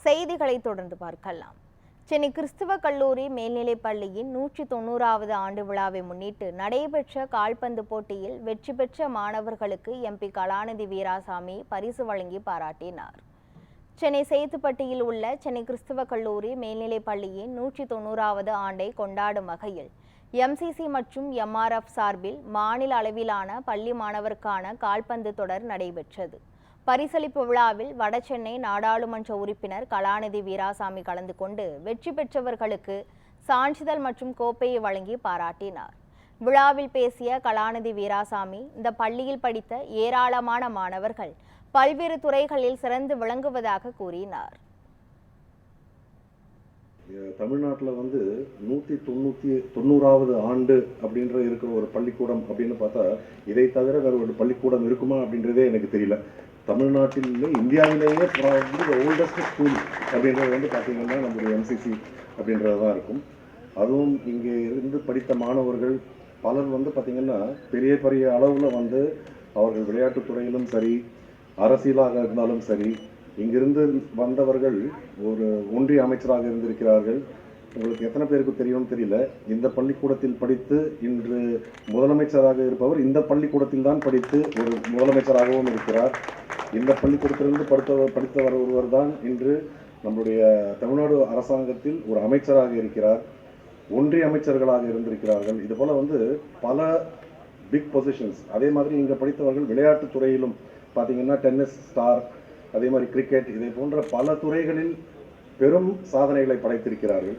செய்திகளை தொடர்ந்து பார்க்கலாம். சென்னை கிறிஸ்துவ கல்லூரி மேல்நிலைப் பள்ளியின் 190வது ஆண்டு விழாவை முன்னிட்டு நடைபெற்ற கால்பந்து போட்டியில் வெற்றி பெற்ற மாணவர்களுக்கு எம்பி கலாநிதி வீராசாமி பரிசு வழங்கி பாராட்டினார். சென்னை சேத்துப்பட்டியில் உள்ள சென்னை கிறிஸ்துவ கல்லூரி மேல்நிலைப் பள்ளியின் 190வது ஆண்டை கொண்டாடும் வகையில் MCC மற்றும் MRF சார்பில் மாநில அளவிலான பள்ளி மாணவருக்கான கால்பந்து தொடர் நடைபெற்றது. பரிசளிப்பு விழாவில் வடசென்னை நாடாளுமன்ற உறுப்பினர் கலாநிதி வீராசாமி கலந்து கொண்டு வெற்றி பெற்றவர்களுக்கு சான்றிதழ் மற்றும் கோப்பையை வழங்கி பாராட்டினார். விழாவில் பேசிய கலாநிதி வீராசாமி, இந்த பள்ளியில் படித்த ஏராளமான மாணவர்கள் பல்வேறு துறைகளில் சிறந்து விளங்குவதாக கூறினார். தமிழ்நாட்டில் 190வது ஆண்டு அப்படின்ற இருக்கிற ஒரு பள்ளிக்கூடம் அப்படின்னு பார்த்தா, இதை தவிர வேற ஒரு பள்ளிக்கூடம் இருக்குமா அப்படின்றதே எனக்கு தெரியல. தமிழ்நாட்டிலே இந்தியாவிலேயே ஓல்டஸ்ட் ஸ்கூல் அப்படின்றது பார்த்தீங்கன்னா நம்மளுடைய MCC அப்படின்றது தான் இருக்கும். அதுவும் இங்கே இருந்து படித்த மாணவர்கள் பலர் பார்த்தீங்கன்னா பெரிய பெரிய அளவில் அவர்கள் விளையாட்டுத்துறையிலும் சரி, அரசியலாக இருந்தாலும் சரி, இங்கிருந்து வந்தவர்கள் ஒரு ஒன்றிய அமைச்சராக இருந்திருக்கிறார்கள். உங்களுக்கு எத்தனை பேருக்கு தெரியும்னு தெரியல, இந்த பள்ளிக்கூடத்தில் படித்து இன்று முதலமைச்சராக இருப்பவர் இந்த பள்ளிக்கூடத்தில் தான் படித்து ஒரு முதலமைச்சராகவும் இருக்கிறார். இந்த பள்ளிக்கூடத்திலிருந்து படித்தவர் ஒருவர் தான் இன்று நம்முடைய தமிழ்நாடு அரசாங்கத்தில் ஒரு அமைச்சராக இருக்கிறார், ஒன்றிய அமைச்சர்களாக இருந்திருக்கிறார்கள். இது போல பல பிக் பொசிஷன்ஸ். அதே மாதிரி இங்கே படித்தவர்கள் விளையாட்டுத் துறையிலும் பார்த்தீங்கன்னா டென்னிஸ் ஸ்டார், அதே மாதிரி கிரிக்கெட், இதை போன்ற பல துறைகளில் பெரும் சாதனைகளை படைத்திருக்கிறார்கள்.